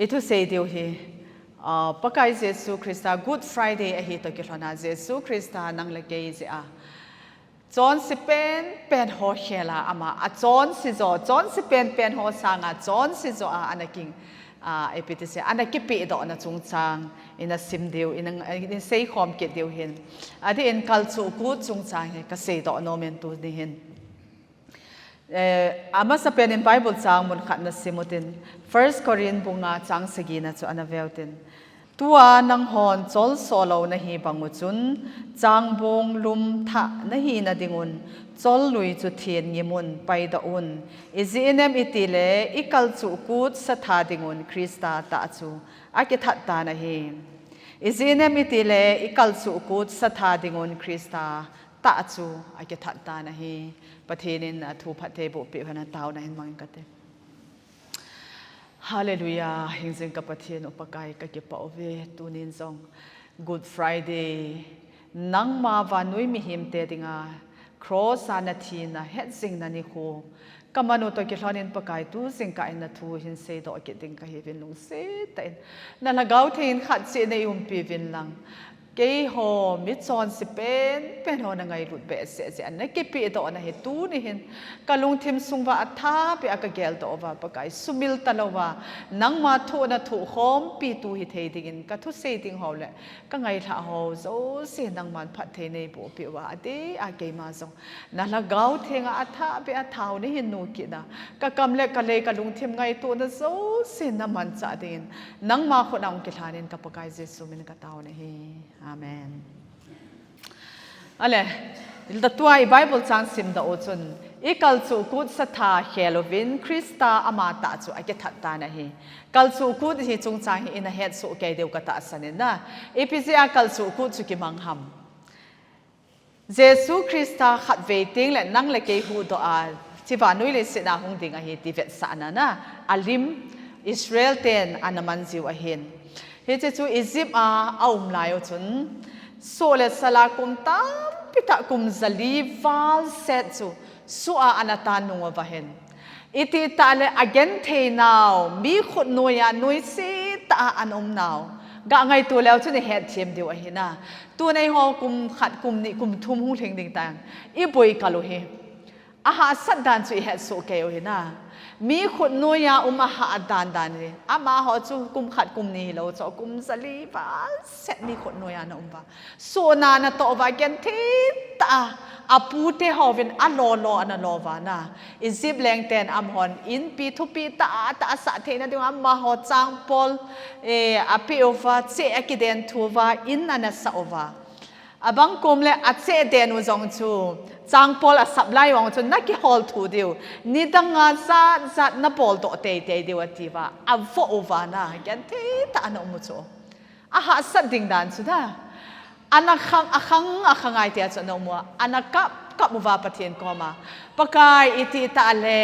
itu sei deu hi pakai Yesu Krista Good Friday a hi to ki hlona Yesu Krista nang le ke je a John si pen ho hela ama a John si zo John si pen ho sanga John si zo a anaking epitese anakipi do na chungchang ina simdeu in sei khom ke deu hin adi in kalchu ku chungchang he ka sei do no men tu ni hin ama sa pen in Bible chang mun khat na simutin 1 Corinth bunga chang sagina chu anaveltin tua nang hon chol solo na hi bangu chun chang bong lum tha na hi na dingun chol lui chu thien ngimun pai da un izinem itile ikal chu kut sa tha dingun Krista ta chu aki that ta na hi izinem itile ikal chu kut sa tha dingun Krista ta chu aki that ta na hi pathenin thu phathe bo pe hana taw na hin mang kate Hallelujah hingzing kapathian upakai ka ki paove tunin song Good Friday nang ma vanui mi him te dinga cross anathi na hetzing na ni ho kamano to ki hlonin pakai tu sing ka ina thu hin se do ki ding ka hevin lung se ta na lagaw thein khat se nei pi vin lang ke ho mi chon si pen ho na ngai lut be se an na ki pi do na he tu ni hin kalung thim sungwa atha pe aka gel do wa pakai sumil talowa nang ma thu na thu khom pi tu hi thei dingin ka thu se ding ho le ka ngai tha ho zo se nang man phat the nei bo pi wa ade a ke ma song na la gaw thenga atha pe a thau ni hin nu ki na ka kam le ka le kalung thim ngai tu na zo se na man cha dingin nang ma kho nang ki thanin ka pakai Jesu min ka taw ne hi Amen. Ale, ilda tuai Bible chang sim da ochun ikal chu kut satha Halloween Krista amata chu ake thatta na hi kal chu kut hi chung chang hi in a head so ke deu ka ta sanin na epizia kal chu kut chu ki mangham Jesu Krista khat ve ting le nang le ke hu do a chiwa nui le sina hung ding a hi ti vet sa na alim Israel ten anaman jiw a hin he chu Egypt aum layo chun so le sala kum tam pita kum zali val set chu su'a anatan nunga vahen iti ta le again the now mi khut noya noi si ta anom now ga ngai tu leo chu ni het thiam diu a hina tu nei ho kum khat kum ni kum thum hu theng ding tang I boi kalu he aha sat dan chu het so ke o hina mi khut noya ha dan ni ama ho chu kum khat kum ni lo cho kum zali ba set mi khut noya na ba so na na to va gen thi ta apu te hovin a lo ana lo va na Egypt leng ten am hon in pi thu pi ta sa the na ding am ma ho chang pol a pi over che akiden thu va in ana sa over abang kum le a che den u zong chu chang pol a sap lai wang chu na ki hol thu diu ni danga za na pol to te diu ati va a vo over na gen thi ta na mu chu a ha sat ding dan chu da anak akhang ai tia chu no mo anak kap mu va pathian ko ma pakai iti ta le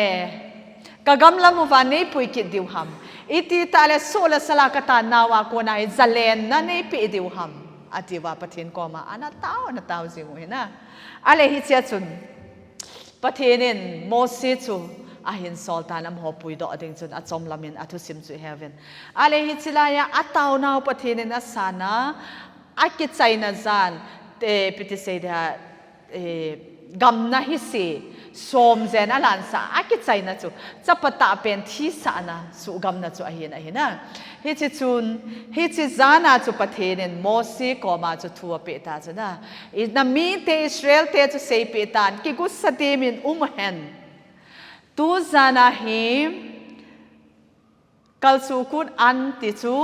kagam la mu va nei pui ki diu ham iti ta le sola sala ka ta nawa ko na zalen na nei pi diu ham ati wa pathian ko ma ana tau ji mu na ale hi chia chun pathianin Moses chu a hin sultan am ho pui do ading chun a chom lamin a thu sim chu heaven ale hi chilaya ataw naw pathianin asana aki chaina zan te piti sei da gam na hi si som zen alan sa aki chaina chu chapata pen thi sa na su gam na chu a na hi chi chun hi chi zana chu pathianin Moses ko ma chu thu pe ta chu na na mi te Israel te chu sei pe tan ki gu satemin hen tu zana hi kal su kun an ti chu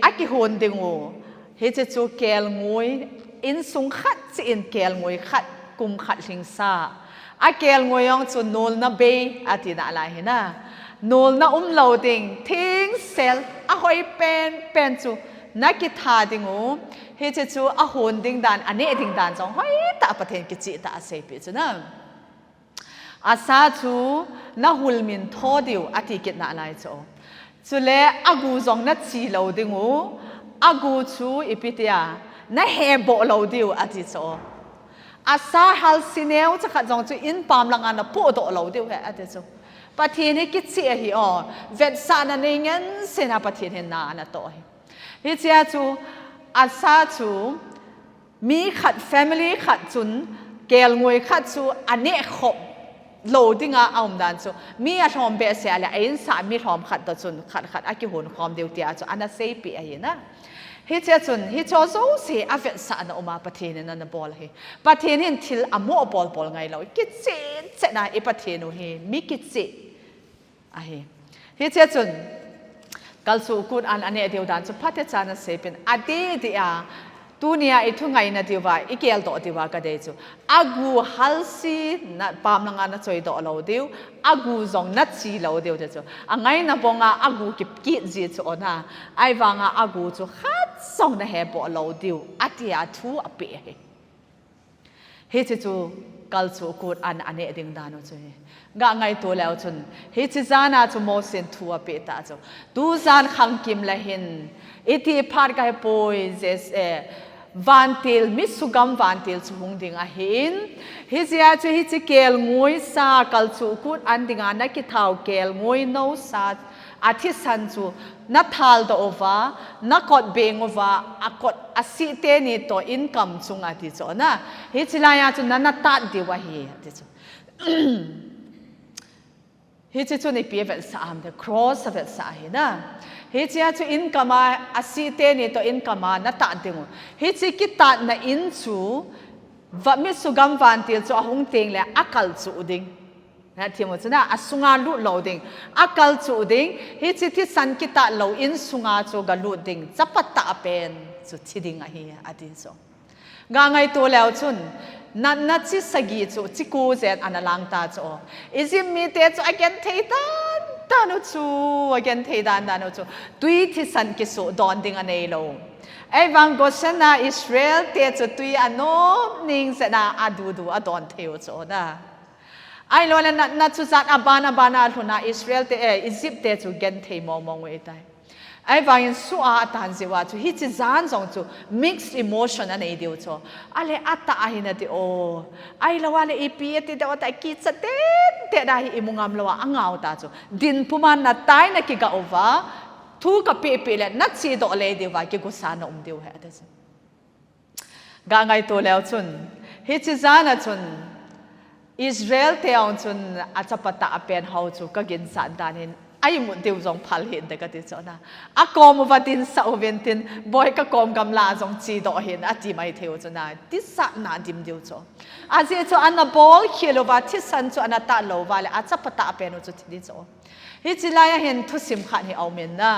aki hon dingu he chu kel ngoi in sung khat chi in kel ngoi khat kum khat hing sa a kel ngoi yong chu nol na be ati na la hina nol na loading thing sel a hoi pen chu na ki tha dingu he chu a hon ding dan ane ding dan jong hoi ta pathen ki chi ta se pe chu na asa chu na hulmin tho diu ati kit na lai chu chu le agu jong na chi lo dingu agu chu ipitia na hebo lo diu ati cho asa hal sineu cha kha jong chu in pam lang ana po do lo diu he ati chu ปะเทียนให้กิจเสียหิอ๋อเวทสานันเงินเสนาปะเทียนเห็นนานะโตฮิเจียจูอาซาจูมีขัด family ขัดจุนเกลงวยขัดจูอันนี้ขบโหลดิ้งเอามดันจูมีอารมณ์เบสเสียเลยไอ้สามีรอมขัดตัวจุนขัดอากิหุ่นความเดียวเดียวจูอันนั้นเซปีไอ้นะฮิเจียจุนฮิโจโซเสียอเวทสานออกมาปะเทียนนั่นนะบอลเฮปะเทียนเห็นทิลอโมบอลไงเรากิจเจนะไอ้ปะเทียนเฮมีกิจเจไอ้ฮิเจียจุนกัลสูกุนอันนี้เดียวดันจูพัฒจานะเซเป็นอดีตที่ตัวเนี้ยไอ้ทุ่งไงนะที่ว่าอีเกลโตที่ว่าก็ได้จูอากูฮัลซีนัดปามนังานนะจอยโตเราเดียวอากูจงนัดซีเราเดียวเจ้าอังไงนะบงอากูกิบกิจจีจูนะไอ้วางอากูจูฮัดจงนะเฮบเราเดียวอัติอาทูอเปะเฮ้จูกัลสูกุนอันนี้ดิ่งดานจูกะไงตัวแล้วจนเฮ้จิจานาจูโมเซนทัวเปตาจูดูจานขังกิมละหินอิทิพาร์กายปอยเจสวันติลมิสุกัมวันติลสุงดิ่งอาหินฮิจิอาจูฮิจิเกลงวยซากัลสูกุนอันดิ่งอานักกิท้าวเกลงวยโนซาอาทิสันจูนัทฮัลโดโอวานักกดเบงโอวาอักดอาศิเตนิโตอินคัมจุงอาทิโจนะฮิจิลายาจูนันตัดดีวะฮีอาทิโจฮิจิจูนี่เปียเวลสามเดครอสเวลสาฮีนะฮิจิอาจูอินคัมอาศิเตนิโตอินคัมนัตัดดิงฮิจิกิตัดนะอินจูว่ามิสุกัมวันติลจูอาหงเตงเลยอักลจูดิงนะที่มันจะน่ะอาสุงาลุโลดิงอักลจูดิงฮิจิที่สันกิตัดโลอินสุงาจูกัลุดิงจับปัตตาเป็นจูที่ดิงอะฮีอาทิโจงาไงตัวแล้วจุนนัดจิสกีจูจิกูเซนอันลังตาจูอิจิมีเตจูอเกนเทดานุจูอเกนเทดานุจูตุยที่สันกิสุดอนดิงอันเอโลไอ้วังกษณะอิสราเอลเตจูตุยอันโนนิงเสนาอดูอดอนเทวจูนะไอ้โลนัดจูจัดอบานาทุนาอิสราเอลเตอียิปต์เตจูเกนเทมองเวตัยไอ้ฟังสุอาตันสิว่าจูฮิจิจานจงจู mixed emotion อันนี้เดียวจูอะไรอัตตาหินาติโอไอ้ละว่าเลยอีพีติดว่าแต่กิจเต้ได้อิมุงามละว่าอ่างเอาตาจูดินผู้มันนัดตายนักกิกาโอวาทุกปีเลยนัดซีโตเลยเดียวว่ากิกุสานอมเดียวเหรอเดชกางไงตัวแล้วจุนฮิจิจานจุนอิสราเอลเที่ยวจุนอาจจะปะตาเป็นเขาจูก็กินสารดานินไอ้หมดเดียวจงพัลเห็นแต่ก็ติดจอนะอากอมวัดินสาวเวนตินบ่อยก็กอมกำลาจงจีดอเห็นอาจีไม่เที่ยวจนะติสักนาดิมเดียวจออาเจจอันนั้นบอลเขียนว่าที่สันจอันนั้นตาโลว่าเลยอาจจะปะตาเป็นอุจจิติจอฮิจิลายเห็นทุสิมขันให้เอาเมนนะ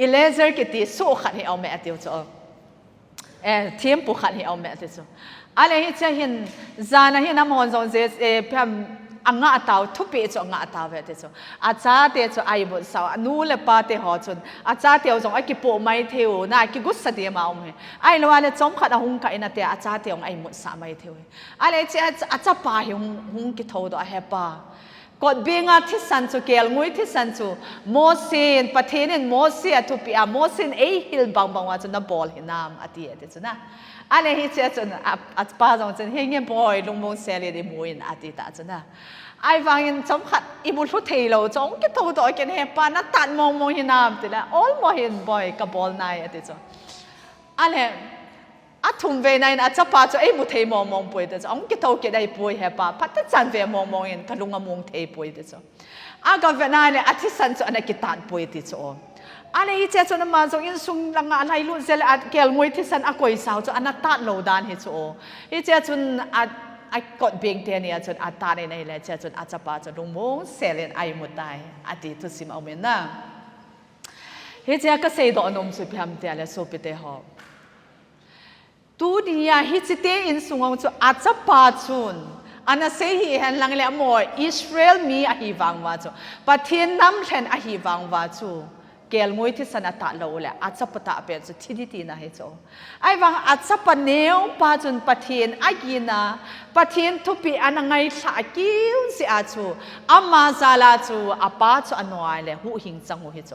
อิเลเซอร์กิติสู้ขันให้เอาเมนเดียวจอเทียมปุขันให้เอาเมนเดียวจออะไรฮิจิเห็นจานะเห็นน้ำมันจงเจเพิ่มอังอาตาวทุบไปจงอาตาวเวทจงอาจารย์เตจงไอ้บุษสาวนู่นเลยป้าเตหอจนอาจารย์เตจงไอ้กิโปไม่เที่ยวน่ะกิกุศลเดียมาเอาไหมไอ้ละวันเลยจงขัดหุงกันนะเตอาจารย์เตงไอ้บุษสาวไม่เที่ยวอะไรเจ้าอาจารย์ป้าหุงกิโตดอเฮป้ากดเบียงอาทิสันจูเกลงวยทิสันจูโมซินประเทศนี้โมซินทุปีอาโมซินเอฮิลบางว่าจนน่ะบอลหินามอดีตเดชนะอะไรที่เจ้าจนอาป้าจงจนเฮงเงี้ยบอยลุงมงเซลีเดมวยนอดีตจนะไอ้ฟังยันจำขัดอีบุตรเทโลจงกิโตตัวกันเฮปานัดตัดมองหินามติละ all มองหินบอยกับบอลนายอดีตจอะไรอาทุ่มเวนัยอาจจะป้าจะไอ้บุตรเทมองป่วยเดชองกิโตกิได้ป่วยเฮปาพัดจันเวมองหินกะลุงมองเทป่วยเดชอากาเวนัยเนี่ยอาทิสันจะอันกิตัดป่วยเดชอะไรที่เจ้าจนมาจงยินสุงลังอะไรลุ้นเซลเกลงวยที่สันอากอยสาวจะอันนัดตัดโลดานเฮโซที่เจ้าจนไอ้กดเบียงเทียนี่จนอาตาในเลยเจ้าจนอาจจะป้าจะลุงมงเซเลนไอ้หมดได้อดีตทุสิมาเอาเมนนะเฮ้เจ้าก็เสดอนมสุพิมเตียเลยสุพิเตหอบตัวนี้ฮิจิเตอินสุงจะอาจจะป้าจุนอันนั้นเสียเห็นหลังเลยมวยอิสราเอลมีอหิวังว่าจูประเทศน้ำเห็นอหิวังว่าจูเกลงวยที่สนัตโลเลยอาจจะปะตาเป็นจุดที่ดีนะเฮโจไอ้วังอาจจะปะเนียวปาจนประเทศอากินาประเทศทุปีอันไงสากิวสิอาจูอามาซาลาจูอาปาจูอันวายเลยหูหิงจังหูเฮโจ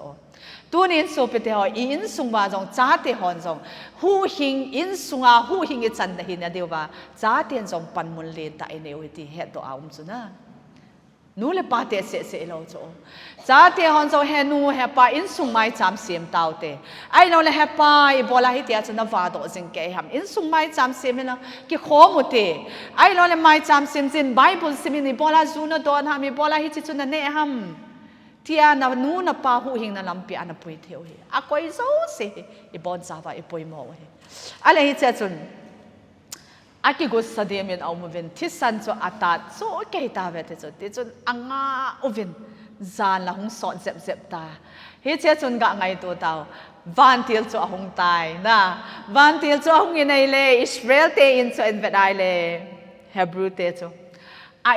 ตัวนี้สุดเดียวอินสุงว่าจงจ้าเตหอนจงหูหิงอินสุงอาหูหิงจันเดหินเดียวว่าจ้าเตียนจงปันมุนเลนตาเอเนวิตีเฮดตัวอาจุนะ นูเลปาเตเสเราโจจ้าเตฮอนโจเฮนูเฮปาอินสุงไม้จามเสียมตาวเตไอเราเลยเฮปาอีโบลาฮิตยาจนวาโดจิงเกยฮัมอินสุงไม้จามเสียมนะกิโคมุเตไอเราเลยไม้จามเสียมจินไบเบิลสิมินีโบลาจูนโดนฮัมอีโบลาฮิตจุนเนฮัมที่อานานูนาปาหูหิงนาลัมปีอานาปุยเทียวเฮอะก็อิโซเซอีบอนซาวาอีปุยโมเฮอะไรฮิตจุนอากิกุสเดียมินเอามาวินที่สันโจอัตตาโซเกยตาเวทโจที่จุนอ่างอุวินจานละหงสอนเจ็บตาเฮ้ยเจ้าจุนกะไงตัวเตาวันที่เราหงตายนะวันที่เราหงยังไงเลยอิสราเอลเตอินโจอินเวดไอเลยเฮบรูเตโจ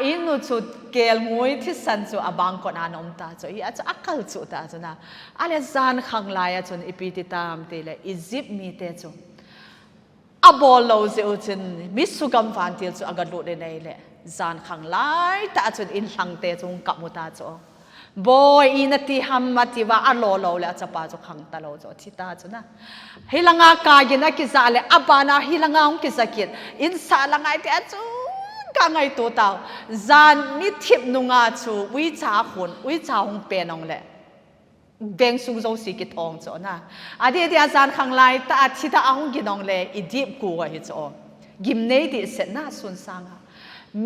อินนูจุดเกลงวยที่สันโจอบางคนานอมตาโจเฮ้ยอาจจะอักขลจุดตาโจนะอะไรจานขังลายจุนอีปีติตามเตเลยอียิปต์มีเตโจอบอลเราเจ้าจุนมิสุกัมฟันที่เราอากัดโดดในเลยจานขังลายแต่จุนอินหังเตโจกับมุตาโจบอยอินที่ฮัมมาที่ว่าอัลโลโลเลยอาจจะป้าจะขังตลอดจะทิตาจุนะฮิลังอากากินกิจาเลยอับบานาฮิลังอากิจกินอินสาลังไอเดียจูกังไอตัวเต่าจานมิทิบนุงอาจูวิจาคนวิจาหงเปนองเลยเบงสุงโจสิกิตองจ้นะอดีตอาจารย์ขังไลแต่อาทิตย์อาหงกินองเลยอีดิบกูก็ฮิตจ้กิมเนดิเสน่าสุนสัง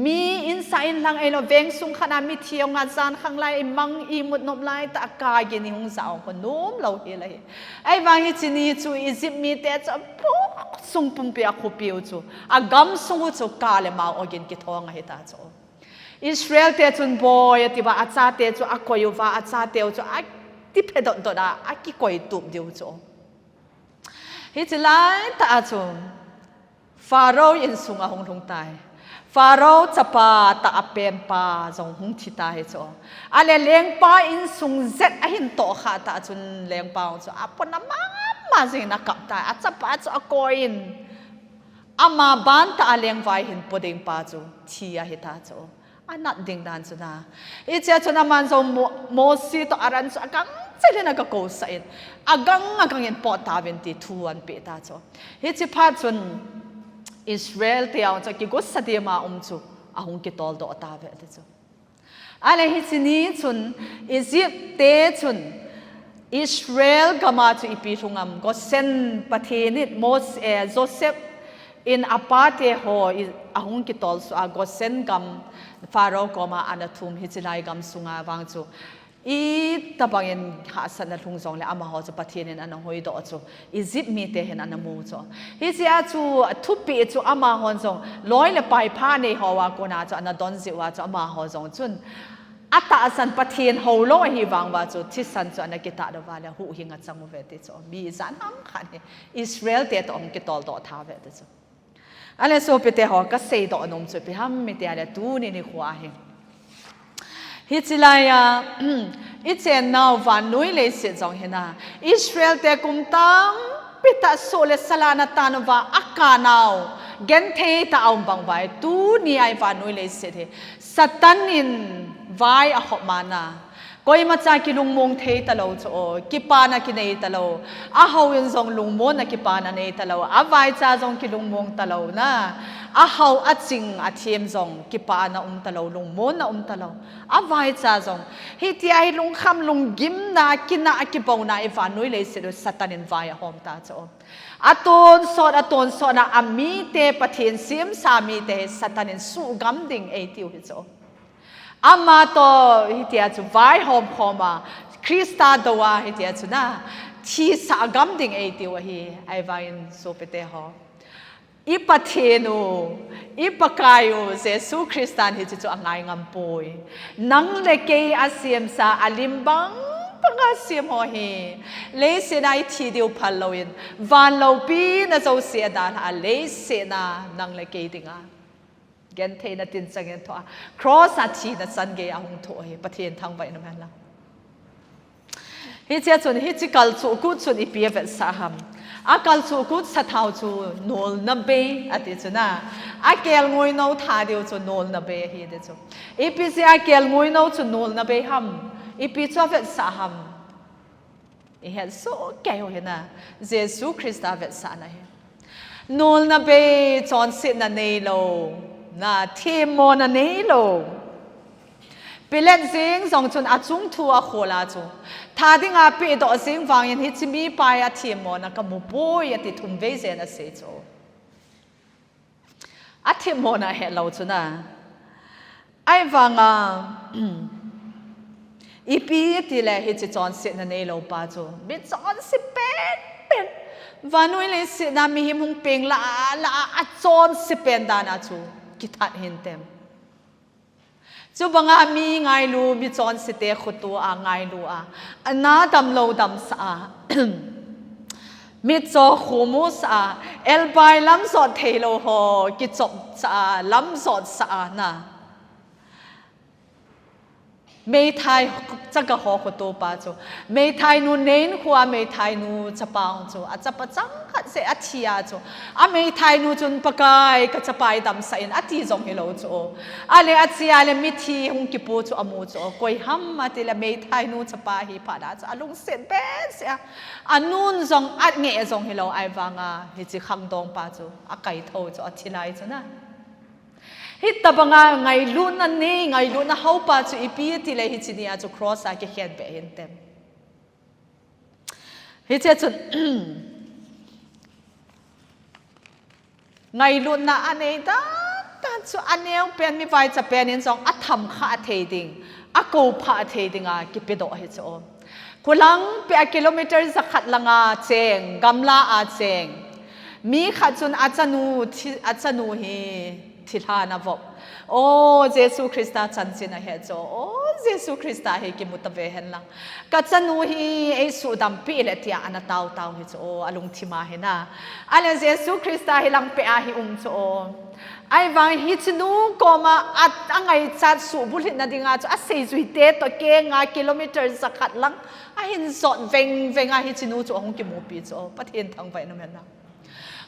มีอินไซน์หลังไอเราเวงสุงขนาดมีเที่ยวงานจานข้างไลมังอีมุดนบไลตะกายกินหงสาวคนนุ่มเราเฮลัยไอ้บางที่นี่จูอียิปต์มีแต่จะปุ๊บสุงปุ่มเปียคุปิวจูอากำสุงจูกาเลมาอกินกิทองไอ้ตาจูอิสราเอลเตจุนบอยที่ว่าอาจารย์เตจูอากอยว่าอาจารย์เตจูอาที่เพดดดาอากิกอยตุบเดียวจูฮิจิไลตาจูฟาโรห์อินสุงอาหงทงตายฟาโรห์จะปาตาเป็นปาจงหุงทิตาเหจออะไรเลี้ยงปาอินสุงเจ็ดหินโตขาตาจุนเลี้ยงปาจอปนมาสินักกับตาอาจจะปาจอกอินอามาบ้านตาเลี้ยงไว้หินปดิงปาจูที่อาเหตาจออันนัดดิ่งดันจุนะอีเจ้าจุนะมันจงโมสีตอารันจอกังเจริญนักโกสัยอากังเงินปอตาเวนติทวนเปตาจออีเจ้าพาจุนอิสราเอลเที่ยวจะกิกุศเดียมาจูอาหงกิตอลโดตาเวทจูอะไรฮิตนี้จุนอียิปต์เตจุนอิสราเอลก็มาจูอีปีทุงก็เซนประเทศนิดโมเสโจเซฟอินอาปาเตโฮอาหงกิตอลสุอาก็เซนกัมฟาโรห์ก็มาอันทุมฮิตไลกัมสุงาวางจูอีตะบังเงินหาสันทุงจงเลยอามาหอจะประเทศนั้นหอยดอจูอียิปต์มีเตเห็นอันมูจูฮิจิอาจูทุบปีจูอามาหอนจงลอยเลยไปผ้าในหอว่ากูน่าจะอันดอนจิว่าจูอามาหอจงจุนอัตตาสันประเทศเขาลอยหิวังว่าจูที่สันจูอันกิตาดวาเลยหูหิงจังเวติจูมีสันห้ามขันอิสราเอลเตตองกิตอลดอท้าเวติจูอันนี้สูบไปเตหอก็เสยดอนมจูไปห้ามมีเตอะไรตูนี่นี่หัวเฮฮิจิไลอิเจนนาววันนุยเลสิจงเห็นอิสราเอลเตกุมตัมปิตาโซเลสลานาตานวาอักกานาวเกนเทตาอมบังไว้ตูนี่ไอวันนุยเลสิเทสัตันินไว้อหมานาก็ยังมาจากกิลุงมงเทตะโลโจกิปานากินเนตะโลอาหาวินจงลุงมงนักกิปานาเนตะโลอาไว้จ้าจงกิลุงมงตะโลนะอาหาอัดจิงอัดเทียมจงกิปานาตะโลลุงมงนาตะโลอาไว้จ้าจงฮิตยาลุงคำลุงกิมนากินนากิปาวนาอีฟานุยเลสิโดสัตันินไว้หอมตาโจอาตนสอนาอามีเตปะเทียนเสียมสามีเตสัตันินสุกัมดิ่งเอติวฮิโจอามาโตฮิตยาจูไว้หอมพอมาคริสตาดวาฮิตยาจูนะที่สากัมดิ่งเอติวะฮีไอวายินโซเปเตหออีปะเทนูอีปะกายูเจสุคริสตานฮิตจูอังไงงามปุยนังเลเกยอาเซียมซาอลิมบังปังอาเซียมหอฮีเลเสนาทีเดียวพัลโลยินวันโลปีน่าจะเสียดานอาเลเสนานังเลเกยติงาเกนเทนตินจังเงินทัวครอสอาชีนัสันเกียหงทัวประเทศทางไปนั่นแหละฮิตเจ้าชนฮิตจิกัลจูกุดชนอีพีเวสาหัมอากัลจูกุดสะท้าวจูโนลนับเบอติจูน่าอาเกลงวยโนท่าเดียวจูโนลนับเบฮีเดจูอีพีเสียอาเกลงวยโนจูโนลนับเบหัมอีพีจูเวสาหัมอีเห็นโซเกลเห็นนะเยซูคริสต์เวสานะเห็นโนลนับเบจอนสินันเนโลนาเทมอนันเนโลเป ปีเล่นสิงส่งจนอาจุงทัวโคลาจูท่าที่งาปีดอสิงฟังยันฮิจิมีไปอาทีมอนะก็มุปุยติทุมเวเซนะเสโจอาทีมอนะเฮเราจูนะไอ้ฟังอีปีที่แลฮิจิจอนเสนันเอโลปาจูมิจอนสิเป็นวันนู้นเลยสินามีหิมุงเป่งละอาจอนสิเป็นดานาจูกิทัดเห็นเต็มจูบังอามีไงลูมิจอนสิเตขุตัวไงลูอันน่าดำโลดำสามิจอคูมุสเอลไปล้ำสอดเทโลโฮกิจบสาล้ำสอดสานะไม่ไทยจะกระหอบตัวป้าจูไม่ไทยนูเน้นหัวไม่ไทยนูจะปางจูอาจจะประจังขัดเสียทียจูไม่ไทยนูจนปากายก็จะไปดำใส่อาทิจงเฮโลจูอะไรอาเซียเลมิทีหงกิปูจูอามูจูกวยห้ำมาทีละไม่ไทยนูจะไปฮิปาดาจูลุงเสร็จเป็นเสียนูนจงเงยจงเฮโลไอวังฮิจิขังดงป้าจูไก่โตจูทีไรจูนะฮิตตบังไงลุ้นนั่นนี่ไงลุ้นน่ะเขาป้าจูอีปีที่เลยฮิจินี่อาจูครอสก็เขียนไปเห็นเต็มฮิจิจุดไงลุ้นน่ะอันนี้ด้านจูอันนี้เป็นมีไฟจะเป็นยังจงอัฐมข้าเทดิงกูพาเทดิงกิปิโดฮิจิโอคุณลังเป็นกิโลเมตรสักขัดลังเจงกำลาเจงมีขัดจุนอาจารย์นูฮีทิลานาบอกโอ้เยซูคริสต์จันจินะเฮโจโอ้เยซูคริสต์เฮกิมุตเวเห็นลังกัจจนูฮีเอสุดัมปีเลติอานาตาวเฮโจอลุงทิมาเห็นะอะไรเยซูคริสต์เฮลังเปอาฮิโจไอ้วังฮิจนูก็มาอังไงจัดสูบุลินนาดิงาโจเซจุยเตตเกงกิโลเมตรสักขัดลังหินสดเวงฮิจนูโจหงกิมูปีโจประเทศทางไปนั่นนะ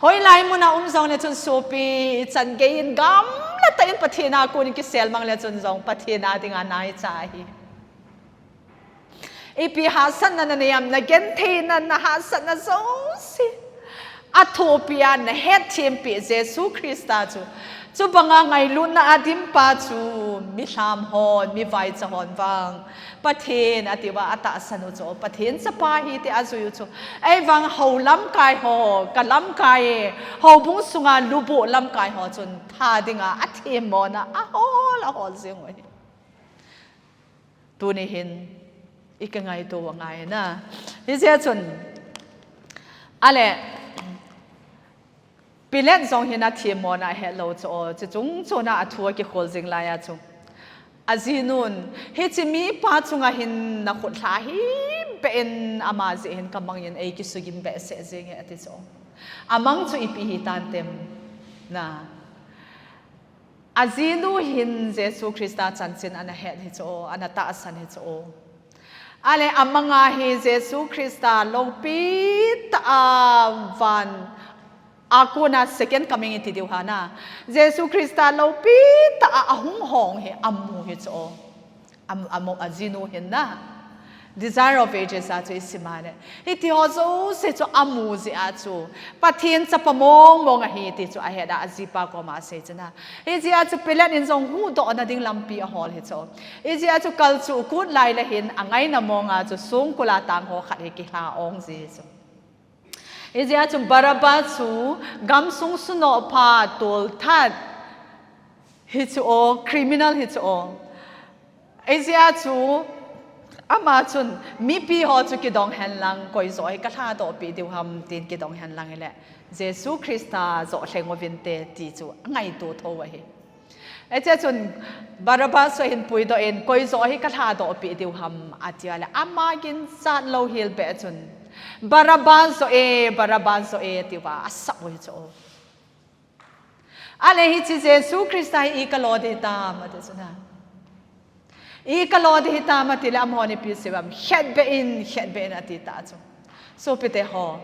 หอยไลมุนาซองเลจนสูปีจันเกินกัมละแต่inประเทศนากูนี่กิเซลมังเลจนซองประเทศนาดิงานายใจอีปีหาสันนันเนี่ยมนักเก็นเทนันนะหาสันนะโซสิอัตโตปีอันนะเฮดเทียมปีเยซูคริสต์จูบังไงลุนนะอดิมปาจูมีสามฮอนมีไฟจะฮอนวังประเทศอติว่าอัตสนุจูประเทศสปาฮีที่อาจุยจูไอ้วังเขาล้ำกายหอกันล้ำกายเขาบุ้งสุงาลูบุล้ำกายหอจนท่าดิ่งอัตเทมอนะโอ้ละหอเสียงไว้ตัวนี้เห็นอีกไงตัวไงนะนี่เสียจนอะไรปีเล่นสองเห็นอาทีมอนะเฮลโลจะจงโซน่าทัวร์กิโคจิงลายจงอาจีนุนเฮจิมีป้าจงเห็นนักขุดลาหิเป็นอามาจิเห็นกำลังยันไอกิสุกิมเบสเซจิงเอติจงอามังจูอีปีฮิตันเต็มนะอาจีนุเห็นเยซูคริสต์จันจินอันเฮดฮิโจอันตาสันฮิโจอะไรอามังเฮเยซูคริสต์ลงปีตาวันaku na second coming iti diuhana Jesu Krista lo pita ahung hong he amu he cho amu azinu he na desire of ages atu isimane iti hozo se cho amu zi atu pathin cha pamong mong hi ti cho aheda azipa ko ma se chana iti atu pelan in jong hu do na ding lampi a hol he cho iti atu kal chu kut lai la hin angai na monga chu sung kula tang ho khat he ki ha ong zi cho Izia tu barabatsu gam sung suno pa tol tad hits o criminal hits o Izia tu ama chun mi pi ho chu ki dong han lang koi zoi ka tha do pi diu ham tin ki dong han lang ele Jesu Krista zo thleng vinte ti chu ngai tu tho wa he Izia chun barabas hin pui do en koi zo hi ka tha do pi diu ham atia le ama gin sa lo hil be chun Barabanso tiwa asak mo ito. Ale hiti Jesu Krista ikalodi hitama desuna. Ikalodi hitama tila amhoni pisibam head be in atitazo. So pite ho.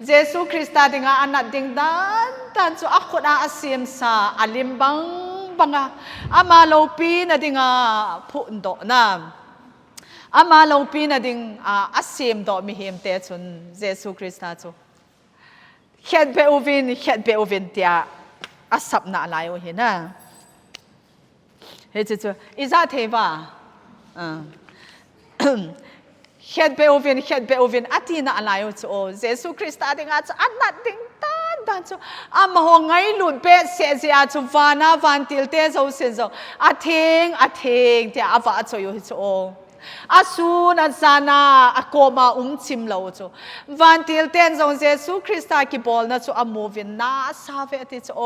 Jesu Krista dinga anak ding dan so ako na asim sa alimbang banga amalopi na dinga pundo na. Ama long pina ding asim do mi him te chun Jesu Krista chu het be ovin tia asap na lai o hina he chu iza theva เฮ็ดเบลวินอตินะอะไรโอ้เยซูคริสต์อาดิงอาจอันนัดดิงตันจูอามาหงไงหลุดเบสเสียอาจูวานาวันติลเตโซเซนโซอาเทงเที่อาวาจูอยู่โออาสูนัซานาอากมาชิมเราจูวันติลเตนโซเยซูคริสต์อากิบอลนะจูอามูวินนาซาเวติโอ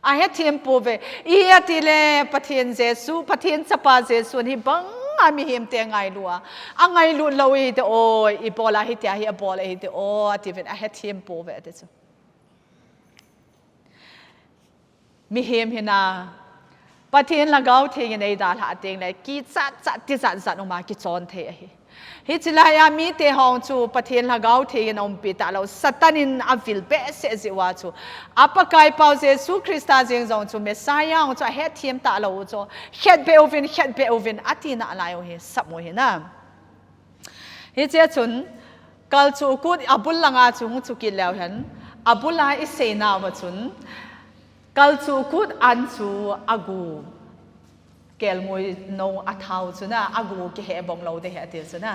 อาเฮทีมปูเวอีอาติเลปะเทียนเยซูปะเทียนสปาเยซูนี่บังอามีเห็มเตียงไงลัวอ่างไงลุนเราอีเตโออีบอลาฮิตยาฮิบอลาฮิตโอที่เป็นอาเฮทีมปูเวเตจูมีเห็มเห็นาปะเทียนละเกาเทียนในดาลาเตียงเลยกีจัดที่จัดออกมากีจอนเทียฮิจิลายามีเตหองจูปะเทียนละเกาเทียนอมปิตาเราสัตนินอวิลเบสเอซิวาจูอัปกายเปาเยซูคริสต์อาเจงจงจูเมสายาจูเฮทีมตาเราจูเฮดเบลวินอตินาอะไรโอเฮสับโมเฮนะฮิจิจุนกัลจูกุดอับุลลังอาจูงจูกินแล้วเห็นอับุลลาอิเซนาวจุนกัลจูกุดอันจูอากูเกลมวยโนอัฐาวจุนะอากูกิเฮบงเราเดเฮติจุนะ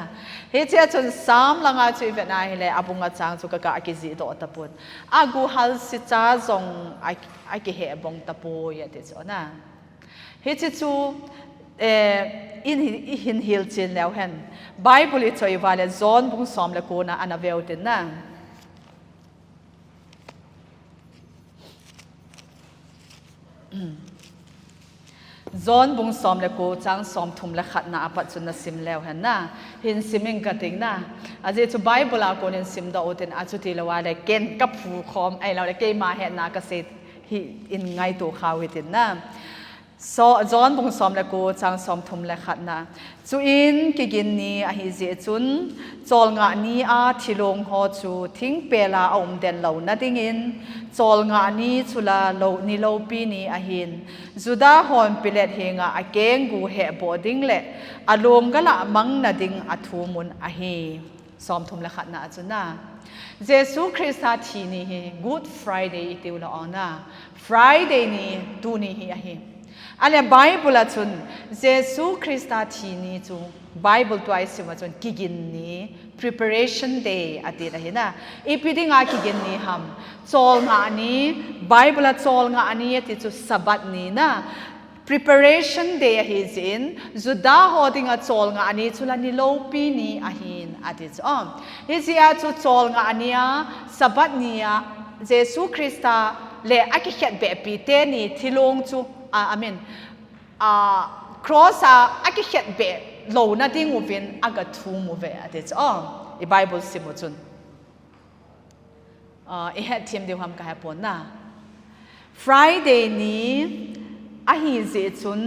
เฮเจจุนสามลังอาจูเวนายเลอาบุงอาจางจูกะกะกิจิโตตะปุนอากูฮัลสิจาจงอากิเฮบงตะปูยติจุนะเฮเจจูอินฮิลจินแล้วเห็นไบเบิลช่วยวาเลจอนบุงสอมเลกูนะอันเวลตินนะจอนบุงสอมเลกูจังสอมทุมเลขัดนาปัจจุนสิมแล้วเห็นนะหินสิมิงกัดติงนะอาจจะจูไบเบิลอากูนินสิมดาวตินอาจุติเลวาเลเกนกับผู้คอมไอเราเลเกมาเห็นนากเกษตรอินไงตัวข้าวตินนะจอนบุงสอมเลกูจังสอมทุมเลขัดนะจูอินกิกินนี้อหิเจจุนจอลงานี้อาทิลงหอจูทิ้งเปลาอมเดนเหล่านัดงินจอลงานี้ชุลาโลนิโลปีนี้อหินจุดาหอนปิเลตเฮงอาเกงกูเฮบอดิ้งเละอารมณ์กะละมังนัดิงอัทูมุนอหิสอมทุมเลขัดนะจุนะเยซูคริสต์ทีนี้ Good Friday ติวละออนะ Friday นี้ตูนี้อหิอะไรไบเบิลจุนเยซูคริสต์ทีนี้จูไบเบิลตัวไอซิมาจุนกิกินนี้ preparation day อดีตอะไรนะอีพีดิ้งอากิกินนี้ฮัมโจลงานี้ไบเบิลโจลงานี้ที่จูสับัดนี้นะ preparation day ฮิจินจุดาหอดิ้งอาโจลงานี้จุลานิโลปีนี้อาหินอดีตจ้องฮิจิอาจูโจลงานี้สับัดนี้เยซูคริสต์เลอากิเขียนแบบปีเตนี้ที่ลงจูอามินครอสอากิเขียนแบบโลนัดดิ้งอุบินอากาทูมูเวอเดจอีไบเบิลสิมุจุนอีเฮทีมเดียวทำกันให้ปนนะ Friday นี้อาหิเจจุน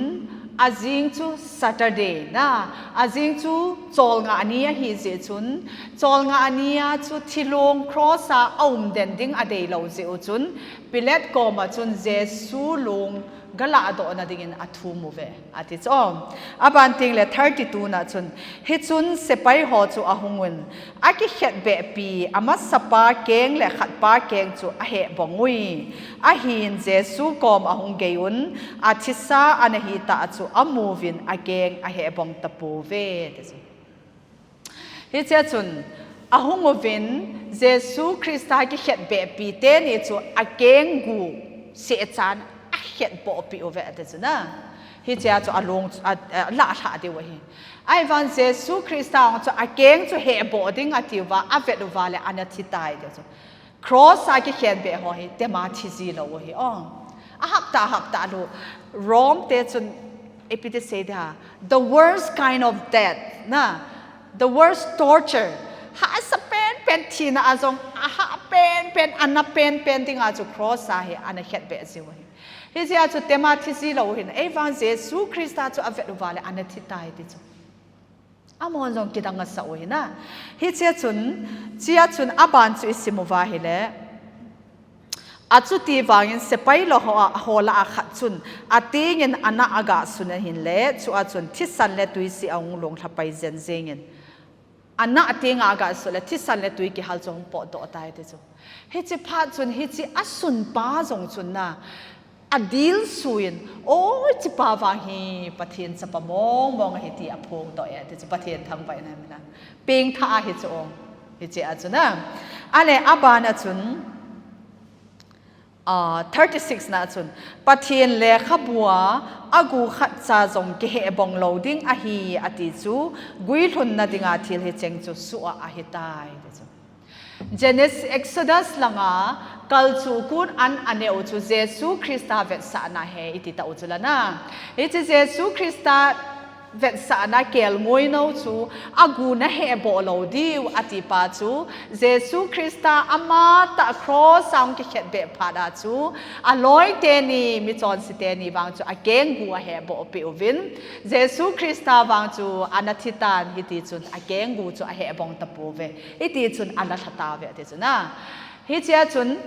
อาจิงจู Saturday นะอาจิงจูจอลงานี้อาหิเจจุนจอลงานี้จูที่ลงครอสอมเดนดิ้งอเดย์เราเจจุนปิเลตก็มาจุนเจสูลงกะลาโดนะดิ่งอัทูมูเวอาทิตย์อาบันติงเล32นะจุนฮิจุนเซไปหอจูอาหงุนอากิเขตเบปีอามัสสปาเกงเลขัดปาเกงจูอาเหบงุยอาหินเจสูกอมอาหงเกยุนอาทิสาอันหิตาจูอามูวินอาเกงอาเหบงตะปูเวฮิเจจุนอาหงวินเจสูคริสต์อากิเขตเบปีเตนี่จูอาเกงกูเสียจานเขียนปอปีโอเวอเดจนะฮิเจ้าจะอารมณ์ละหาดีวะฮีไอ้วันเยซูคริสต์จะอาเกงจะเฮบอดิ้งอติว่าอาเวดวาเลอันทิตายเดียวจะครอสอากิเขียนเบหอฮีเตมาทิซีโลวะฮีฮับตาดูรอมเตจุนเอพิเตเซดา the worst kind of death นะ the worst torture หาสเปนเป็นทีน่าจงหาเป็นอันนับเป็นที่อาจุครอสาฮีอันเขียนเบสิวะฮีฮิเจ้าจุดเตมาที่สิเราเห็นไอ้ฟังเยซูคริสต์จุดอเวดวาเลอันที่ตายดิจุอามอนจงกิดังกัสเอาเห็นนะฮิเจ้าจุนอาบันจุดสิมวาเฮเลอาจุดที่วางินเซไปโลหัวละอาขัดจุนอาตีเงินอันน่าอากาศสุนหินเลจุอาจุนที่สันเลตุยสิเอาลงทับไปเจนเจงินอันน่าตีงอากาศสุนเลที่สันเลตุยกิฮัลจงปอดอตายดิจุฮิจิพาจุนฮิจิอสุนป้าจงจุนนะ a deal suin o chi pa wang hi pathian sa pamong mong hi ti apong to ya ti pathian thang pai na mina ping tha hi chong hi che achuna ale abana chun 36 na chun pathian le khabua agu khat cha jong ke he bong loading a hi ati chu gui thun na dinga thil he cheng chu su a hi tai Genesis Exodus langa kalchu kun an aneu chu Jesu Christa vet sa na he iti ta uchulana iti Jesu Christa vet sa na kel ngoi no chu agu na he bo lo diu ati pa chu Jesu Christa ama ta cross sam ki khet be phada chu aloi te ni mi chon si te ni wang chu again gu a he bo pe ovin Jesu Christa wang chu anathitan hiti chun again gu chu a he bong tapu ve iti chun anathata ve te chu na hi chia chun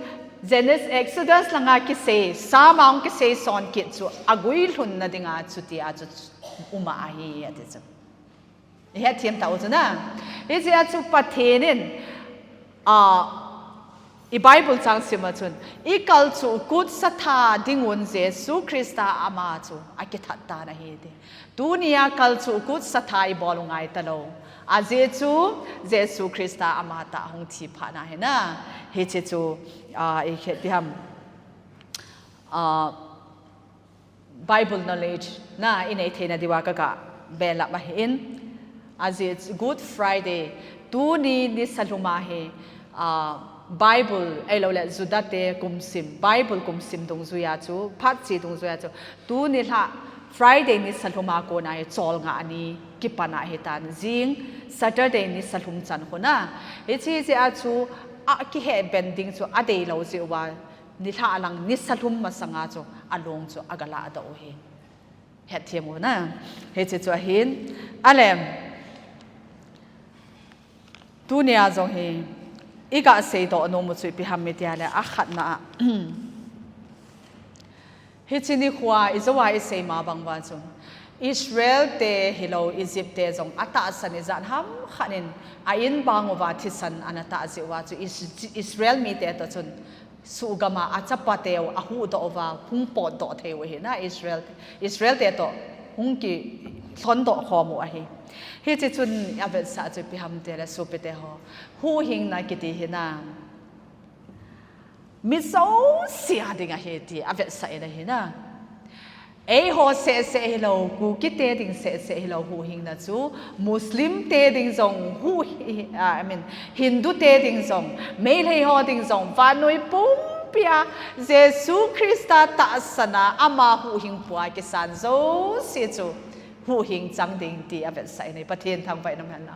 Genesis Exodus langa ki se samang ki se son ki chu agui hlun na dinga chu ti a chu uma hi ati chu he thiam ta chu na hi chia chu pathenin I Bible chang sima chun I kal chu kut satha dingun Jesu Christa ama chu akithat ta na hi de dunia kal chu kut satha I bolungai ta lo a chu Jesu Christa ama ta hong thi pha na he na he che chu I khet diam Bible knowledge na in a thena diwa ka bela ma hin as it's Good Friday tu ni saluma he Bible elo le zudate kumsim Bible kumsim dong zuya chu phat chi dong zuya chu tu ni la Friday ni saluma ko na he chol nga ani kipana he tan jing Saturday ni salum chan ko na he chi che a chu a ki he bending chu a dei lo ji wa ni tha lang ni salum ma sanga chu along chu agala da o he het thiemu na he che chu hin alem dunia jong he iga sei do no mu chui pi ham me tia le a khat na he chini khwa izawa I sei ma bang wa chu Israel te hello Egypt te jong ata san izan ham khanin a in bang wa thisan anata ji wa chu Israel mi te to chun sugama achapateo ahu do ova hung po do theu he na Israel te to hung ki thon do khomu a hi he che chun avet sa chu pi ham te la su pe te ho hu hing na ki ti he na mi so sia dinga he ti avet sa ena he na ei ho se hello ku ki te ding se hello hu hing na chu Muslim te ding zong hu I mean Hindu te ding zong mei lei ho ding zong va noi pum pia Jesu Christa ta sana ama hu hing pua ki san zo se chu hu hing chang ding ti avet sai nei pathian thang pai nam han na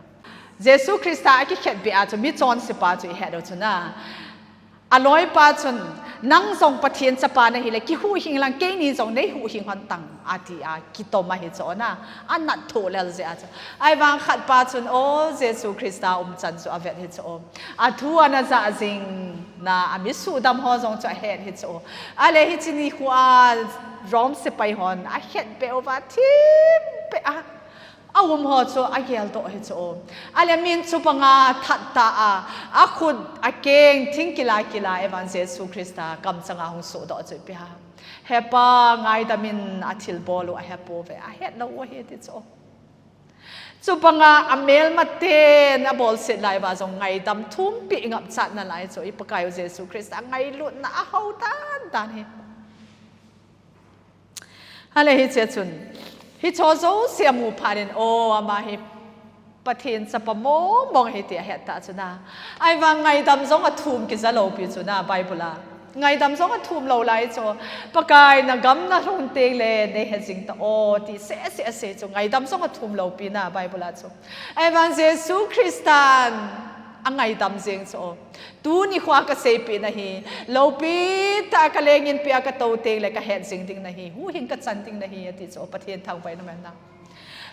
Jesu Christa ki khet bi a chu mi chon se pa chu he do chu na aloi pa chun nang zong pathian chapa na hi le ki hu hing lang ke ni zong nei hu hing han tang ati a ki to ma hi chona anat tho lel ze a ai wang khat pa chun o Jesu Christa chan chu avet hi cho a thu ana za jing na ami su dam ho zong cha het hi cho ale hi chini khwa rom se pai hon a het pe over tim pe awum ho cho agel to he cho ale min chu panga thatta a khud a keng thingkila evan Jesu Christa kam changa hong so do chu pia hepa ngai damin athil bolu a hepo ve a het lo he ti cho chu panga amel mate na bol set lai ba jong ngai dam thum pi ngap chat na lai cho ipakai Jesu Christa ngai lut na a ho tan he ale hi che chun hi cho zo siamu phanin o ama hi pathian sapamo mong he ti het ta chuna ai wang ngai dam zong a thum ki zalo pi chuna Bible ngai dam zong a thum lo lai cho pakai na gam na ron te le ne he jing ta o ti se cho ngai dam zong a thum lo pi na Bible cho ai wang Jesu Christan angai dam jeng cho tu ni khwa ka se pi na hi lo pi ta ka lengin pi ka to te le ka het jing ding na hi hu hin ka chan ding na hi ti cho pathian thang pai na man na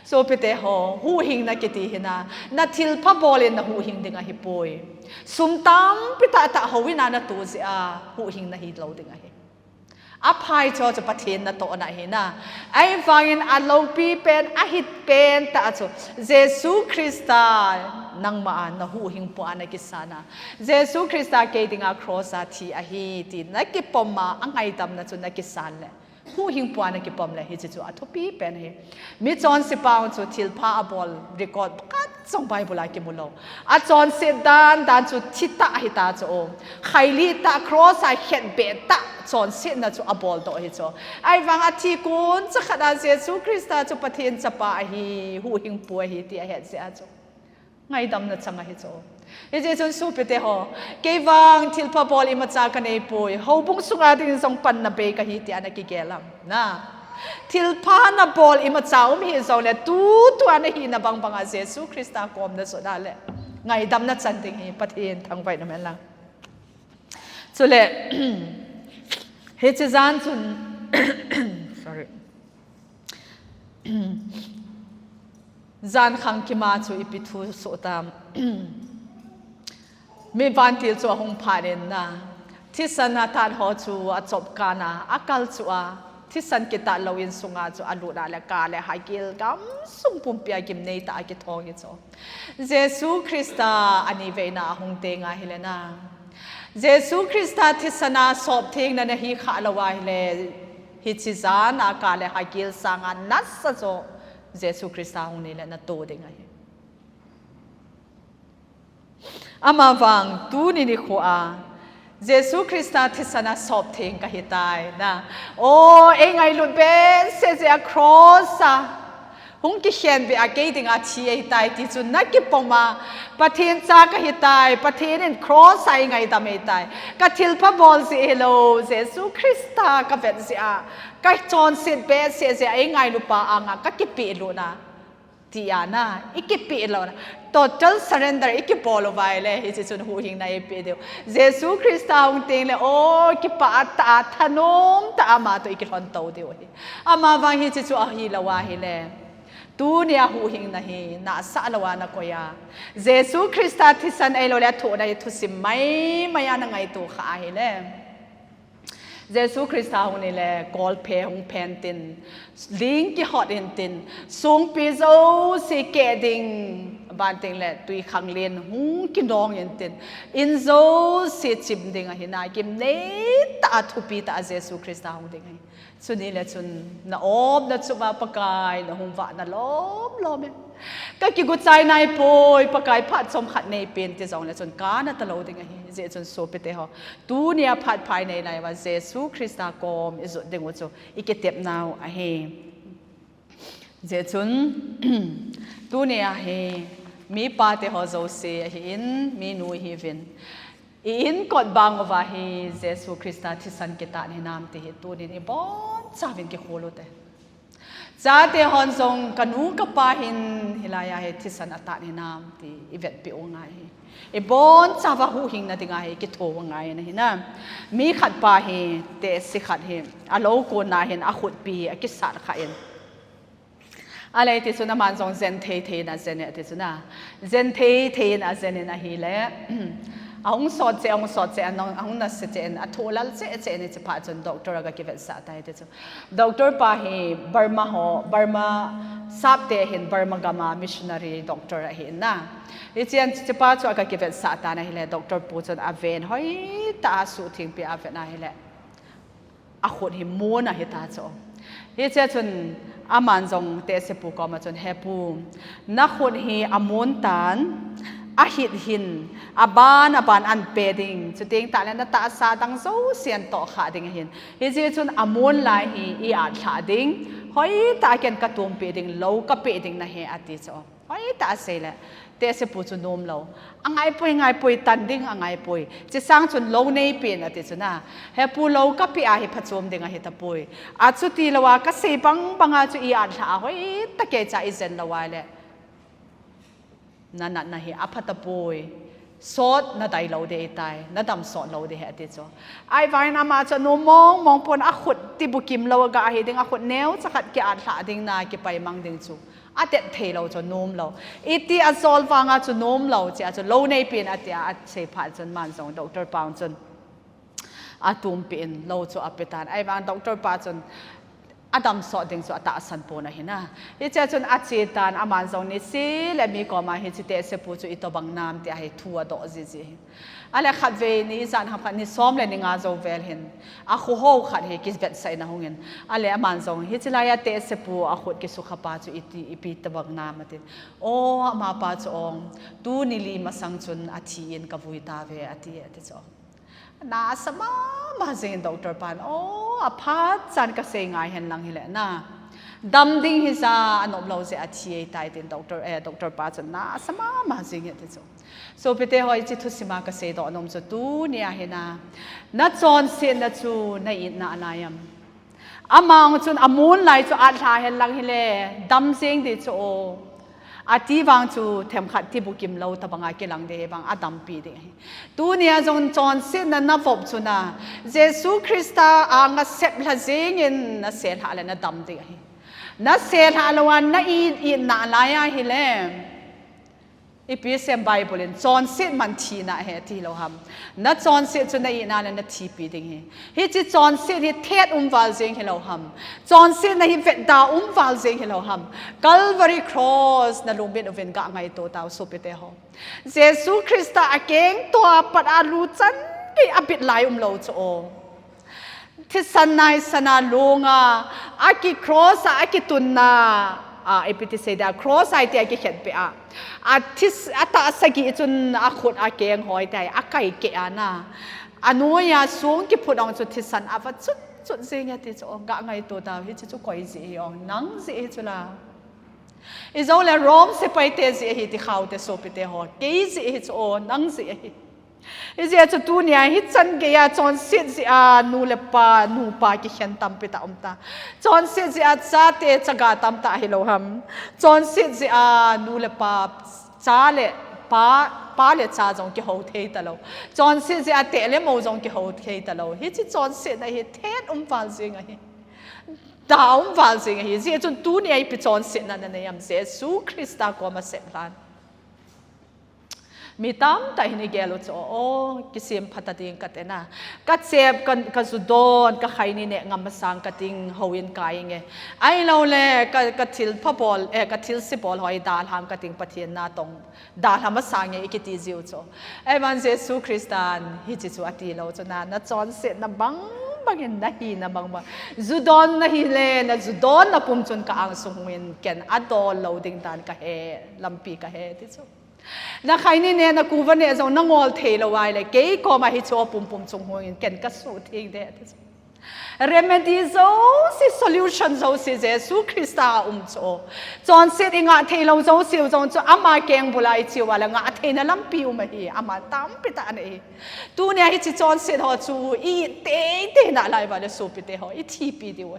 so pe te ho hu hing na ki ti hina na thil pha bolin na hu hing ding a hi poi sum tam pi ta ho wi na tu si a hu hing na hi lo ding a hi a phai cho pathian na to na hi na ai wangin a lo pi pen a hit pen ta cho Jesu Christa นังมานะหูหิงปวนักิสานะเยซูคริสต์เกดิงอาครอสที่อหิตินักกิปอมมาอังไงดำนะจุนักกิสานเลยหูหิงปวนักกิปอมเลยฮิจิจูอัทุปีเป็นเฮมิจอนสิปาวจูทิลพาอบอลรีคอร์ดกัดส่งไปบุลากิมุโลอาจอนเสดานจูทิตาฮิตาจูโอไขลีตาครอสเห็นเบตาจอนเสนะจูอบอลโตฮิจูไอวังอาทิกุนจะขนาดเยซูคริสต์จูปะเทนจะปาฮิหูหิงปัวฮิติอาเฮเสียจูไงดำนะจังฮิจูเจจนสู้ไปเตะเกวังทิลพาบอลอิมาจากกันเอปุยเขาบุ้งสุงอาดินส่งปันนับเบกฮิติอานักกิเกลัมนะทิลพานับบอลอิมาจากมีเจ้าเนี่ยตัวนักฮินับบังอาเยซูคริสต์กอมนะสุดาเลยไงดำนะจันติงฮิปะเทนทางไปนั่นแหละสุดเลยเฮจิจานจุน sorry จานขังกิมาจูอิปิทูสุตามมีบันทิลจูหงพานินนะที่สันนาทานหอจูอจบกานะอากาลจูอาที่สันกิตาลาวินสุงาจูอลูดาเลกาเลหายกิลกัมสุงปุ่มเปียกิมเนตากิทองอิจูเยซูคริสต์อันนี้เวน่าหงเตงาฮิเลนาเยซูคริสต์ที่สนาสอบเทงนั่นฮีขาลาวาฮิเลฮิจิจานอากาเลหายกิลสังานัสโจเยซูคริสต์หงนี่แหละนัตโตเดงไงอามาวังตูนี่นี่ขัวเยซูคริสต์ที่สนาสอบเทงกับฮิตายนะโอ้เองไงลุนเป็นเสียครอสหงกิเขียนไปอาเกดิงอาชีฮิตายที่จุนนักกิปมาประเทศจากกับฮิตายประเทศนั้นครอสใส่ไงตามฮิตายกับทิลพาบอลสิเฮโลเยซูคริสต์กับเป็นเสียกับจอนสิเบสเสียเองไงลุปาอ่างกับกิปิลุนะที่อานะอีกปีแล้วนะ total surrender อีกปอลไว้เลยฮิจิจุนหูหิงในปีเดียวเยซูคริสต์องค์เต็งเลยโอ้กิปาตาทนมตามาตัวอีกคนโตเดียวอามาวังฮิจิจุอาฮิลาวาฮิเลตูเนี่ยหูหิงนะฮิน่าสาลวานะก็ยาเยซูคริสต์ที่สันเอโลเลถูได้ทุสิไม่ยานังไงตัวข้าฮิเลเยซูคริสต์องค์นี่แหละกอลเพหงเพนตินลิงกิฮอดเอนตินสูงปีโซสิเกดิงบ้านติงแหละตุยขังเลียนหุงกินดองเอนตินอินโซสิจิมดิงอะหินากิมเนตาทุปีตาเยซูคริสต์องค์ดิงไงสุนี่แหละสุนน่าอบน่าจุบาปกายน่าหงวะน่าล้อมก็กิกุใจนายป่วยปกายพัดสมขัดในเป็นที่สองเลยจนการนั่นตลอดยังไงเจจนโซเปเตหอตูเนี่ยพัดภายในในว่าเยซูคริสต์กอมอิสุดเดงวจูอีกเต็บนาวอะเฮเจจนตูเนี่ยเฮมีปาเตหอโจเซหินมีนูฮิวินอินกอดบางว่าเฮเยซูคริสต์ที่สันกิตาในนามที่ตูนี่บอนจาวินกิโคโลเตจ้าเตฮอนซงกันูกับปาหินฮิลายาเฮทิสันอัตตาในนามที่อีเวตปิโอไงบอนจาวะหูหิงนะติงไงกิโตวไงนะฮินะมีขัดปาเฮเตสิขัดเฮอโลโกนาเห็นอขุดปีอกิสัตขายนอะไรที่สุนัมันซงเซนเทนะเซนเนี่ยที่สุนาเซนเทนะเซนนะฮิเลองสอดเจองสอดเจน้ององนัสเจนอัทุลัลเจนี่จะพาจนด็อกเตอร์ก็กิเวสาตายที่สุด็อกเตอร์ปาเฮบาร์มาโฮบาร์มาซับเตเห็นบาร์มากามามิชชันนารีด็อกเตอร์เห็นนะดิฉันจะพาจนก็กิเวสาตายนะฮิเลด็อกเตอร์ปูจนอาเวนเฮ้ยตาสูทิ้งไปอาเวนนะฮิเลอาขุดหิมูนะฮิตาโจดิฉันจนอามันจงเตะเสปูก็มาจนเฮปูนักขุดหิอามูนตันอาหิดหินอาบานอันเปดิงจุดเองตาเลนตาซาดังโซเสียนต่อขาดิงหินฮิจิจุนอามูนลายฮีอีอาดขาดิงหอยตาเกนกระตุ้มเปดิงโลกเปดิงนะเฮอติโซหอยตาเสลเตะเสปูจุนนมโลอังไงปุยตันดิงอังไงปุยจะสร้างจุนโลในเปนอติจุนะเฮปูโลกเปอาหิพัดจมดิงหิตาปุยอาจุตีละวากเสบังอาจุอีอาดขาหอยตะเกจ่าอิเซนละวาเลนั่นนะเฮอภัตปุยสดน่าได้เราเดตายน่าดำสดเราเดเหตุจ้ะไอ้ไว้นามาจะนุ่มมองปนอาขุดที่บุกิมเรากะเฮดิงอาขุดเนวจะขัดเกี่ยนขาดิงนาเกี่ยไปมังดิงจูอาเด็ดเทเราจะนุ่มเราอีที่อาโซลฟังอาจะนุ่มเราจะเราในปีนอาเดียอาเซผ่านจนมันส่งด็อกเตอร์ปาวจนอาตุมปีนเราจะอัปเปตานไอ้บางด็อกเตอร์ปาจน Adam so ding so ata san po na hina hi cha chun a che tan aman zong ni si le mi ko ma hi chi te se pu chu ito bang nam te hi thua do ji ji ale khat ve ni zan ha phan ni som le ni nga zo vel hin a khu ho khat he kis bet sai na hungen ale aman zong hi chi la ya te se pu a khut ki su kha pa chu iti ipi ta bang nam atin o ma pa chu ong tu ni li ma sang chun a thi in ka vui ta ve ati ati cho na sama ma zin doctor pan o a pha chan ka se ngai hen lang hi le na dam ding hi sa anom lo se a thi tai tin doctor pa chan na sama ma zin he cho so pete hoi chi thu sima ka se do anom cho tu nia he na chon se na chu na I na anayam amang chun amun lai chu a tha hen lang hi le dam sing di cho ati wang chu them khat ti bukim lo ta banga ke lang de bang adam pi de tu nia zong chon se na na vop chu na jesu christa anga sep la zing in na se ha le na dam de na se ha lawan na I na la ya hi le EPSM Bible in John sit man thi na he thi lo ham na John sit chu na I na na thi pi ding hi chi John sit hi thet wal jing he lo ham John sit na hi vet da wal jing he lo ham Calvary cross na lung bin oven ga ngai to taw so pete ho Jesus Christa akeng to pat a lu chan ki a bit lai lo cho thi san nai sana lunga aki cross aki tunna epiti say da cross ai te ki khet pe a this ata sagi chun a khut a keng hoi tai a kai ke ana anoya sung ki phut ong chu thisan a va chut chut zing ati chu ga ngai to da hi chu koi ji ong nang ji chu la izole rom se pai te ji hi ti khau te so pite ho ke ji chu nang ji is ya chu tu nia hi chan ge ya chon sit ji a nu le pa nu pa ki khen tam pe ta ta chon sit ji a cha te chaga tam ta hi lo ham chon sit ji a nu le pa cha le pa le cha jong ki ho thei ta lo chon sit ji a te le mo jong ki ho thei ta lo hi chi chon sit na hi thet fal jing a hi daum fal jing a hi ji chun tu nia hi pi chon sit na na yam se su krista ko ma se plan mi tam ta hini gelo cho o kisim phatating katena ka chep ka sudon ka khaini ne ngam sang kating hoin kai nge ai lo le ka thil phapol ka thil sipol hoi dal ham kating pathian na tong dal ham sang nge ikiti jiu cho evan jesu christian hi chi chu ati lo cho na chon se na bang bangin na hi na bang ba zudon na hi le na zudon na pum chun ka ang sungwin ken adol loading dan ka he lampi ka he ti cho na khaini ne na kuwa ne zo na ngol thelo wai le ke ko ma hi cho pum pum chung hoin ken ka su thing de remedy zo si solution zo si jesu christa cho chon sit inga thelo zo siu zo chu ama keng bulai chi wala nga thena lampi ma hi ama tam pita ne tu ne hi chi chon sit ho chu I te na lai wala su pite ho I thi pi di wa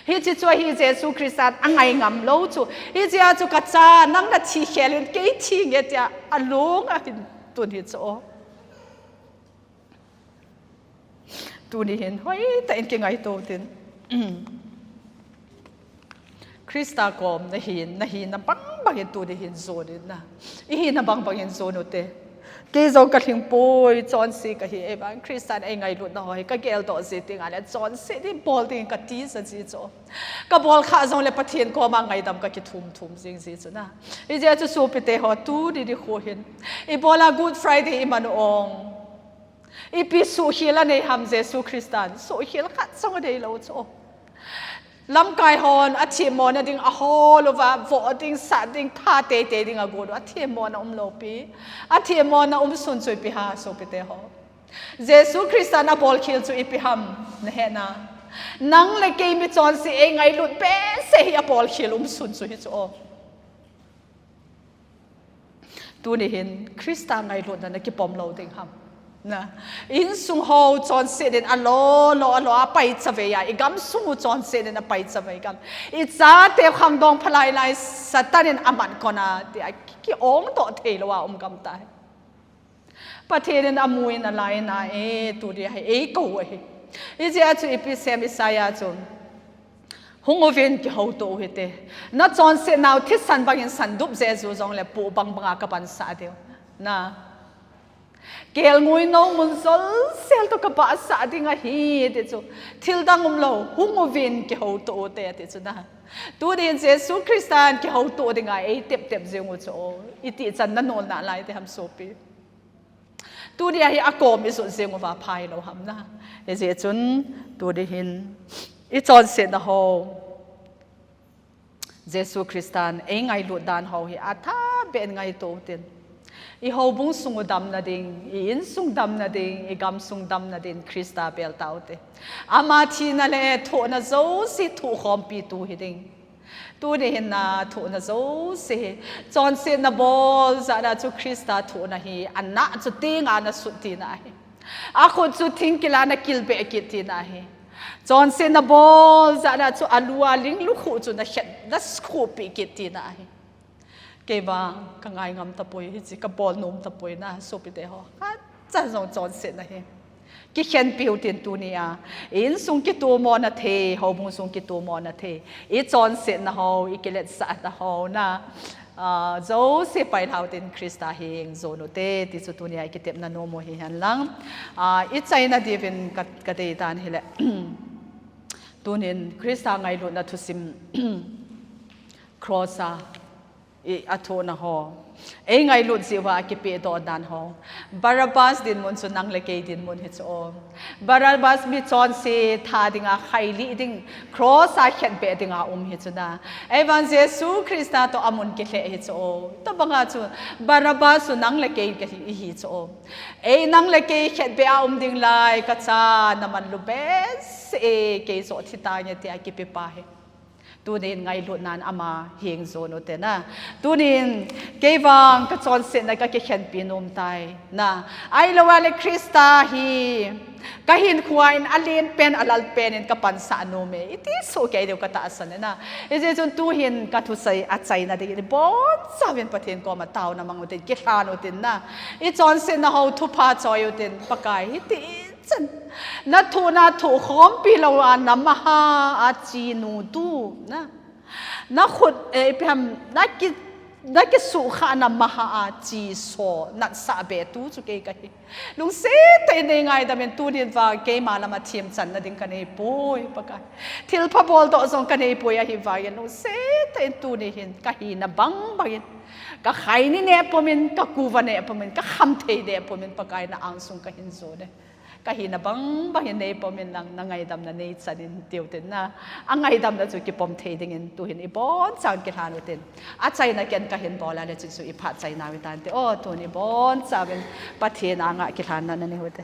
hi chi chu hi jesu christ angai ngam lo chu hi chia chu ka cha nang na thi khelin ke thi nge tia alung a hin tun hi cho tu ni hin hoi ta in ke ngai to tin krista kom na hin na bang hin tu ni hin zo ni na I hin na bang hin zo no te ke zo ka thing poi chon si ka hi evan christian ai ngai lut na hoi ka gel to si ting ale chon si di bol ting ka ti sa ji cho ka bol kha zong le pathian ko ma ngai dam ka ki thum jing ji chu na I je chu su pite ho tu di kho hin I bola good friday I man ong I pi su hila nei ham jesu christian so hil khat song dei lo cho lam kai hon a thi mon a ding a hol over vo ding sa ding tha te ding a go a thi mon lo pi a thi mon sun chui pi ha so pi te ho jesu christa na bol khil chu I pi ham na he na nang le ke mi chon si e ngai lut pe se hi a bol khil sun chui chu tu ni hin christa ngai lut na ki pom lo ding ham na in sung ho chon se den alo a pai chave ya I gam sung chon se den a pai chave gam I cha te kham dong phalai lai satanin aman kona ti ki ong to thelo wa gam tai pathen amuin a lai na tu ri hai ko I je chu episem Isaiah chu hungoven ki ho to hete na chon se naw thi san bangin san dup jesu jong le pu bang banga ka ban sa deu na kel ngui no mun sol sel to ka ba sa dinga hi te chu thil dangum lo hungovin ke ho to te te chu na tu din Jesus Christian ke ho to dinga e tep tep zengu chu iti chan na nol na lai te ham sopi tu dia hi akom isu zengu wa phai lo ham na e je chun tu di hin I chon se na ho Jesus Christian e ngai lu dan ho hi atha ben ngai to tin I ho bung sung dam na ding I in sung dam na ding I gam sung dam na ding Krista bel tau te ama thi na le tho na zo si thu khom pi tu hi ding tu de hin na tho na zo se chon se na bol za da chu Krista tho na hi anna chu ting ana su ti na hi a khut chu thing kila na kil be ki ti na hi chon se na bol za da chu alua ling lu khu chu na het na skhu pi ki ti na hi ke ba ka ngai ngam ta poi hi chi ka bol nom ta poi na so pi te ho ka cha zong chon se na hi ki khen piu tin tu ni a in sung ki tu mo na the ho bung sung ki tu mo na the I chon se na ho I ke let sa ta ho na zo se pai thau tin Krista heng zo no te ti chu tu ni ai ki tep na no mo hi han lang I chai na divin ka te tan hi le tunin Krista ngai lu na thu sim crossa I atona ho e ngai lut siwa ki pe do dan ho Barabbas din mun su nang le ke din mun hi cho Barabbas mi chon se tha dinga khaili ding cross a khet be dinga hi chuna evan Jesus Christa to amun ke le hi cho to banga chu Barabbas su nang le ke hi cho e nang le ke khet be ding lai ka cha naman lu bes e ke so thita nya ti a ki pe pa he tunin ngai lu nan ama heng zo no te na tunin kewang ka chon se na ka ke khen pinom tai na ai lawale Krista hi ka hin khuain alin pen alal pen in ka pan sa no me iti so ke de ka ta san na e je chun tu hin ka thu sai a chai na de bon sawen pathen ko ma taw na mang te ke tha no tin na I chon se na ho thu pha choi tin pakai iti na thu khom pi lo an namaha a chi nu tu na khut e pham na ki su kha na maha a chi so na sa be tu chu ke ka hi lung se te ne ngai da men tu din wa ke ma la ma thim chan na ding ka nei poi pa ka thil pha bol do zong ka nei poi a hi wa yan lung se te tu ni hin ka hi na bang bang ka khai ni ne pomin ka ku wa ne pomin ka kham thei de pomin pa kai na ang sung ka hin zo de ka hi na bang bang nei pomin lang na ngai dam na nei chanin tiu ten na angai dam na chu ki pom thei ding in tu hin I bon chan ki hanu ten a chai na ken ka hin bola le chu I pha chai na wi tan te o tu ni bon chawen pathe na nga ki han na ne hote